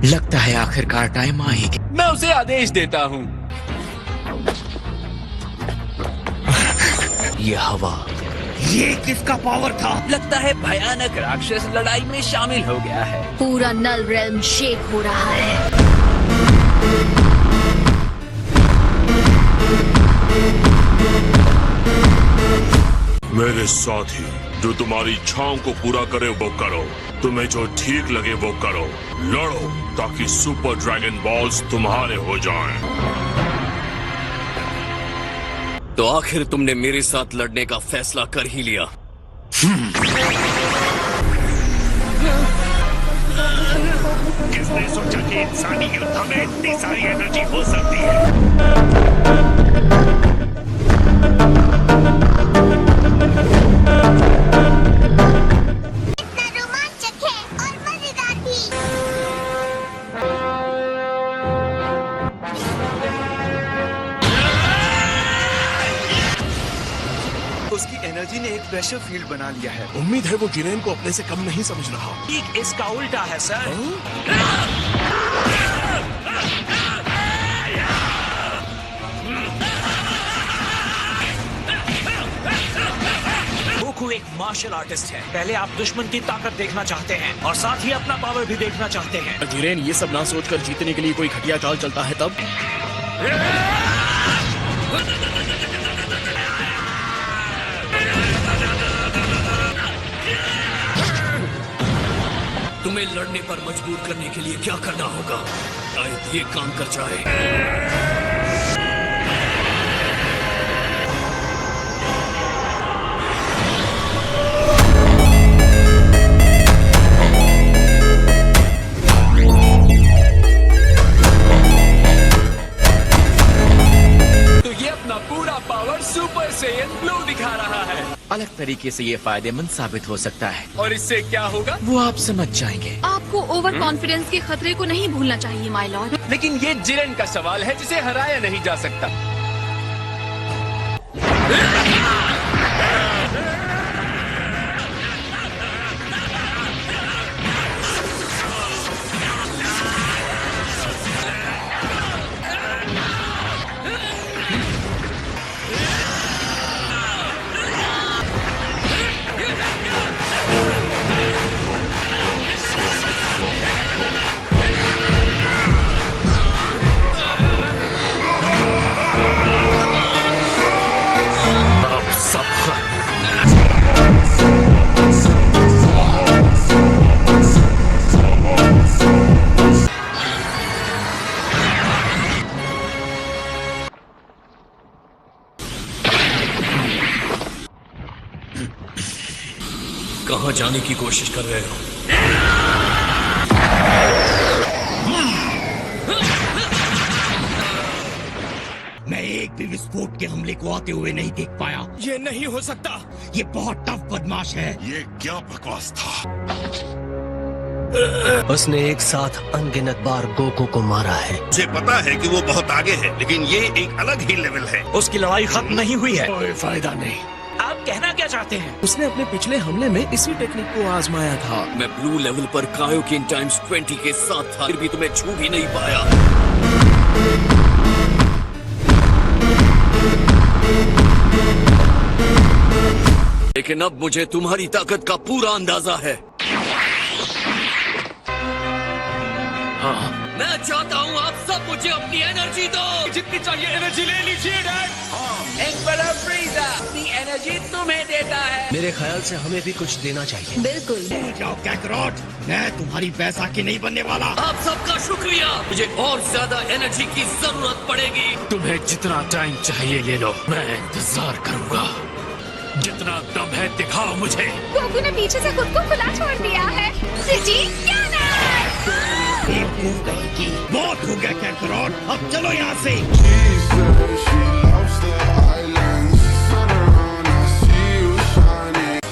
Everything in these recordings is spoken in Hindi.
लगता है आखिरकार टाइम आ ही गया। मैं उसे आदेश देता हूँ। ये हवा, ये किसका पावर था? लगता है भयानक राक्षस लड़ाई में शामिल हो गया है। पूरा नल रेल्म शेक हो रहा है। मेरे साथी, जो तुम्हारी इच्छाओं को पूरा करे वो करो, तुम्हें जो ठीक लगे वो करो। लड़ो ताकि सुपर ड्रैगन बॉल्स तुम्हारे हो जाएं। तो आखिर तुमने मेरे साथ लड़ने का फैसला कर ही लिया। किसने सोचा कि इंसानी युद्ध में इतनी सारी एनर्जी हो सकती है? इतना रोमांचक है और मजेदार भी। उसकी एनर्जी ने एक प्रेशर फील्ड बना लिया है। उम्मीद है वो जिरेन को अपने से कम नहीं समझ रहा। ठीक इसका उल्टा है सर। गोकू एक मार्शल आर्टिस्ट है। पहले आप दुश्मन की ताकत देखना चाहते हैं और साथ ही अपना पावर भी देखना चाहते हैं। जिरेन ये सब ना सोचकर जीतने के लिए कोई घटिया चाल चलता है तब। तुम्हें लड़ने पर मजबूर करने के लिए क्या करना होगा? शायद ये काम कर जाए। तो ये अपना पूरा पावर सुपर सेयन ब्लू दिखा रहा है। अलग तरीके से ये फायदेमंद साबित हो सकता है। और इससे क्या होगा? वो आप समझ जाएंगे। आपको ओवर कॉन्फिडेंस के खतरे को नहीं भूलना चाहिए माय लॉर्ड। लेकिन ये जिरेन का सवाल है जिसे हराया नहीं जा सकता। कहाँ जाने की कोशिश कर रहे हो? मैं एक भी विस्फोट के हमले को आते हुए नहीं देख पाया। ये नहीं हो सकता। ये बहुत टफ बदमाश है। ये क्या बकवास था? उसने एक साथ अनगिनत बार गोकू को मारा है। मुझे पता है कि वो बहुत आगे है, लेकिन ये एक अलग ही लेवल है। उसकी लड़ाई खत्म नहीं हुई है। कोई फायदा नहीं। आप कहना क्या चाहते हैं? उसने अपने पिछले हमले में इसी टेक्निक को आजमाया था। मैं ब्लू लेवल पर कायोकिन टाइम्स 20 के साथ था, फिर भी तुम्हें छू भी नहीं पाया। लेकिन अब मुझे तुम्हारी ताकत का पूरा अंदाजा है। हाँ, मैं चाहता हूँ आप सब मुझे अपनी एनर्जी दो। जितनी चाहिए एनर्जी ले लीजिए डैड। एम्परर फ्रीजा अपनी एनर्जी तुम्हें देता है। मेरे ख्याल से हमें भी कुछ देना चाहिए। बिल्कुल। जाओ कैकरॉट, मैं तुम्हारी बैसाखी नहीं बनने वाला। आप सबका शुक्रिया। मुझे और ज्यादा एनर्जी की जरूरत पड़ेगी। तुम्हें जितना टाइम चाहिए ले लो, मैं इंतजार करूंगा। जितना दम है दिखाओ मुझे। गोकू ने पीछे से खुद को खुला छोड़ दिया है। जी क्या ना? बहुत हो गया कैकरॉट, अब चलो यहाँ से।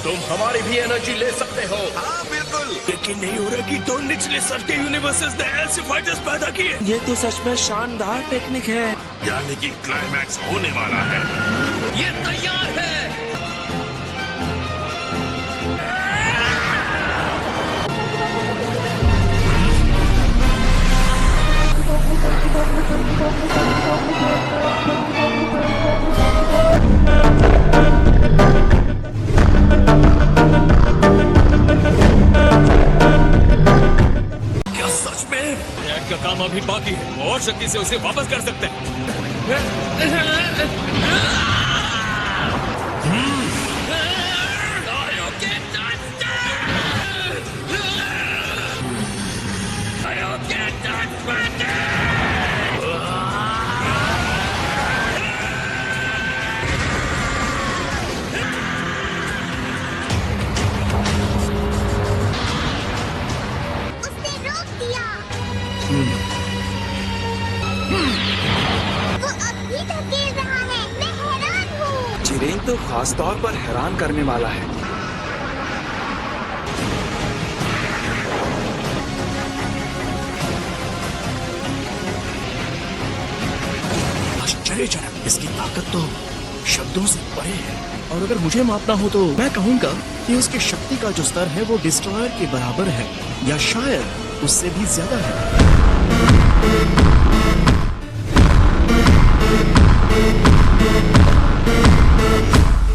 तुम हमारी भी एनर्जी ले सकते हो। हाँ बिल्कुल। लेकिन नहीं हो रहा कि दो निचले स्तर के यूनिवर्सेस ने ऐसे फाइटर्स पैदा किए। ये तो सच में शानदार टेक्निक है। यानी कि क्लाइमैक्स होने वाला है। ये तैयार है। अपरिहार शक्ति से उसे वापस कर सकते हैं। उसने रोक दिया। वो अब भी धकेल रहा है। मैं हैरान हूँ। जिरेन तो खास तौर पर हैरान करने वाला है। आश्चर्यजनक, इसकी ताकत तो शब्दों से परे है। और अगर मुझे मापना हो तो मैं कहूंगा कि उसकी शक्ति का जो स्तर है वो डिस्ट्रॉयर के बराबर है, या शायद उससे भी ज्यादा है।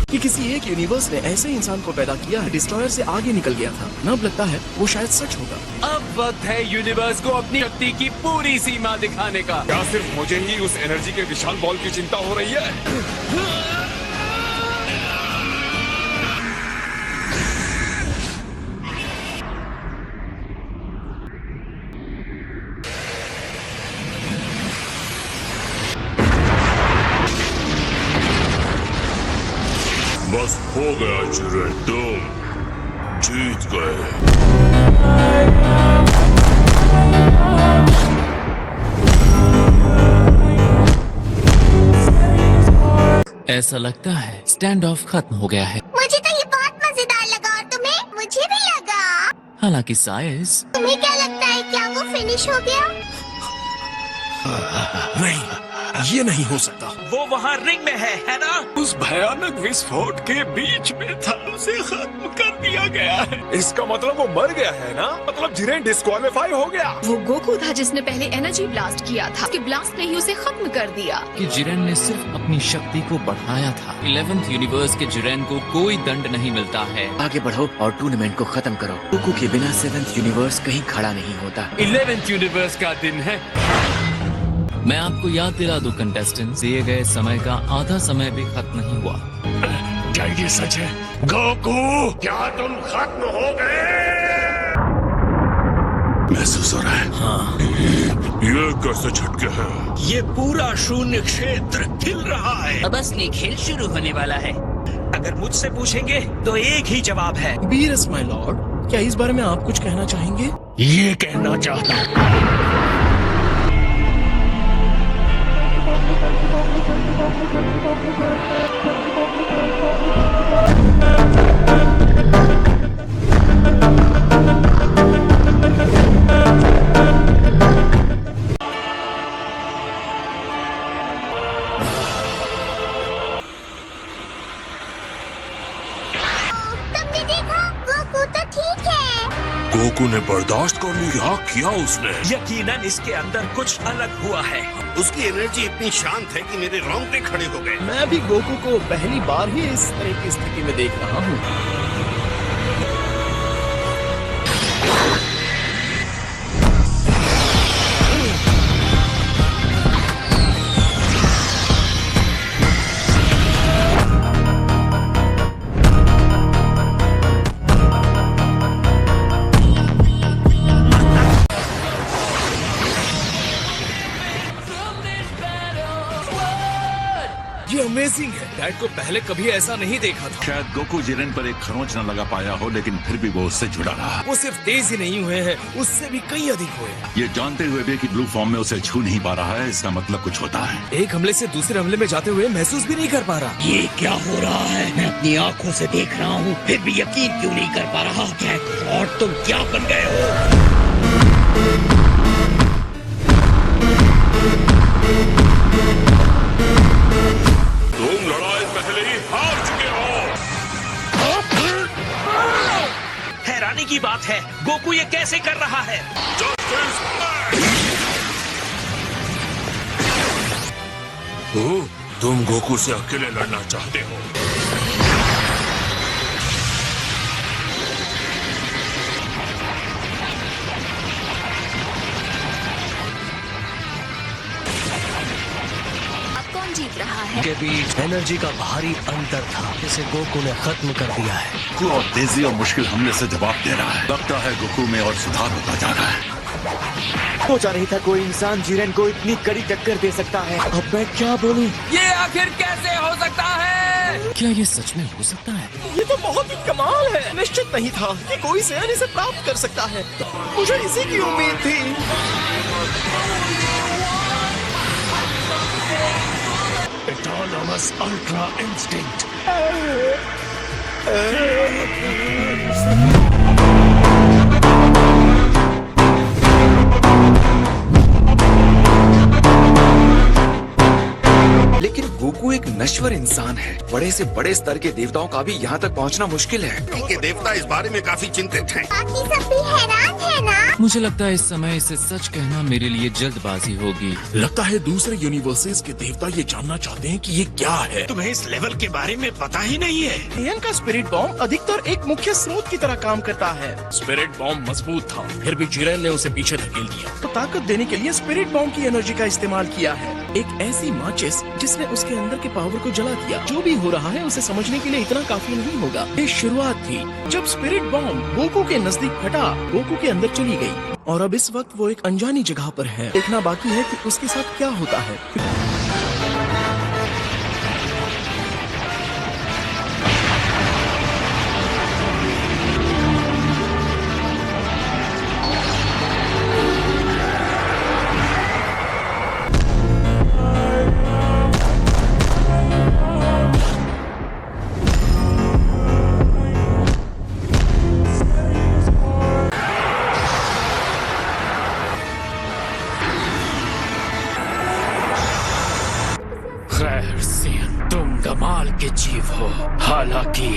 कि किसी एक यूनिवर्स ने ऐसे इंसान को पैदा किया है डिस्ट्रॉयर से आगे निकल गया था। न अब लगता है वो शायद सच होगा। अब वक्त है यूनिवर्स को अपनी शक्ति की पूरी सीमा दिखाने का। क्या सिर्फ मुझे ही उस एनर्जी के विशाल बॉल की चिंता हो रही है? बस हो गया जिरेन, तुम जीत गए। ऐसा लगता है स्टैंड ऑफ खत्म हो गया है। मुझे तो ये बहुत मजेदार लगा। और तुम्हें? मुझे भी लगा। हालांकि साइज, तुम्हें क्या लगता है, क्या वो फिनिश हो गया? नहीं, ये नहीं हो सकता। वो वहाँ रिंग में है ना? उस भयानक विस्फोट के बीच में था, उसे खत्म कर दिया गया है। इसका मतलब वो मर गया है ना? मतलब जिरेन डिस्क्वालीफाई हो गया। वो गोकू था जिसने पहले एनर्जी ब्लास्ट किया था। उसके ब्लास्ट ने ही उसे खत्म कर दिया। कि जिरेन ने सिर्फ अपनी शक्ति को बढ़ाया था। 11th यूनिवर्स के जिरेन को कोई दंड नहीं मिलता है। आगे बढ़ो और टूर्नामेंट को खत्म करो। गोकू के बिना 7th यूनिवर्स कहीं खड़ा नहीं होता। 11th यूनिवर्स का दिन है। मैं आपको याद दिला दूं कंटेस्टेंट, दिए गए समय का आधा समय भी खत्म नहीं हुआ। क्या ये सच है? गोकू, क्या तुम खत्म हो गए? महसूस हो रहा है? हाँ। ये कैसे झटके हैं? ये पूरा शून्य क्षेत्र हिल रहा है। अब असली खेल शुरू होने वाला है। अगर मुझसे पूछेंगे तो एक ही जवाब है। बीरस माय लॉर्ड, क्या इस बारे में आप कुछ कहना चाहेंगे? ये कहना चाहता हूँ। तुमने देखा? गोकू तो ठीक है। गोकू ने बर्दाश्त कर लिया, किया उसने। यकीनन इसके अंदर कुछ अलग हुआ है। उसकी एनर्जी इतनी शांत है कि मेरे रोंगटे खड़े हो गए। मैं भी गोकू को पहली बार ही इस तरह की स्थिति में देख रहा हूँ। ये अमेजिंग है। डैड को पहले कभी ऐसा नहीं देखा था। शायद गोकू जिरेन पर एक खरोंच न लगा पाया हो, लेकिन फिर भी वो उससे जुड़ा रहा। वो सिर्फ तेज ही नहीं हुए हैं, उससे भी कई अधिक हुए। ये जानते हुए भी कि ब्लू फॉर्म में उसे छू नहीं पा रहा है, इसका मतलब कुछ होता है। एक हमले से दूसरे हमले में जाते हुए महसूस भी नहीं कर पा रहा। ये क्या हो रहा है? मैं अपनी आंखों से देख रहा हूँ, फिर भी यकीन क्यों नहीं कर पा रहा? और तुम क्या बन गए हो? तुम लड़ाई पहले ही हार चुके हो। हैरानी की बात है, गोकू ये कैसे कर रहा है? तुम गोकू से अकेले लड़ना चाहते हो? के बीच एनर्जी का भारी अंतर था, जिसे गोकू ने खत्म कर दिया है। गोकू और तेजी और मुश्किल हमले से जवाब दे रहा है। लगता है गोकू में और सुधार होता जा रहा है। सोचा नहीं था कोई इंसान जिरेन को इतनी कड़ी टक्कर दे सकता है। अब मैं क्या बोलूं? ये आखिर कैसे हो सकता है? क्या ये सच में हो सकता है? ये तो बहुत ही कमाल है। निश्चित नहीं था कि कोई सैन इसे प्राप्त कर सकता है। मुझे इसी की उम्मीद थी। Autonomous Ultra Instinct. लेकिन गोकू एक नश्वर इंसान है। बड़े से बड़े स्तर के देवताओं का भी यहाँ तक पहुँचना मुश्किल है। के देवता इस बारे में काफी चिंतित हैं। बाकी सब भी हैरान है ना? मुझे लगता है इस समय इसे सच कहना मेरे लिए जल्दबाजी होगी। लगता है दूसरे यूनिवर्सेस के देवता ये जानना चाहते हैं कि ये क्या है। तुम्हें इस लेवल के बारे में पता ही नहीं है। एन का स्पिरिट बॉम्ब अधिकतर एक मुख्य स्रोत की तरह काम करता है। स्पिरिट बॉम्ब मजबूत था, फिर भी जिरेन ने उसे पीछे धकेल दिया। तो ताकत देने के लिए स्पिरिट बॉम्ब की एनर्जी का इस्तेमाल किया है। एक ऐसी माचिस जिसने उसके अंदर के पावर को जला दिया। जो भी हो रहा है उसे समझने के लिए इतना काफी नहीं होगा। ये शुरुआत थी जब स्पिरिट बॉम्ब गोकू के नजदीक फटा, गोकू के अंदर चली गई और अब इस वक्त वो एक अनजानी जगह पर है। देखना बाकी है कि उसके साथ क्या होता है। खैर सियन, तुम कमाल के जीव हो। हालांकि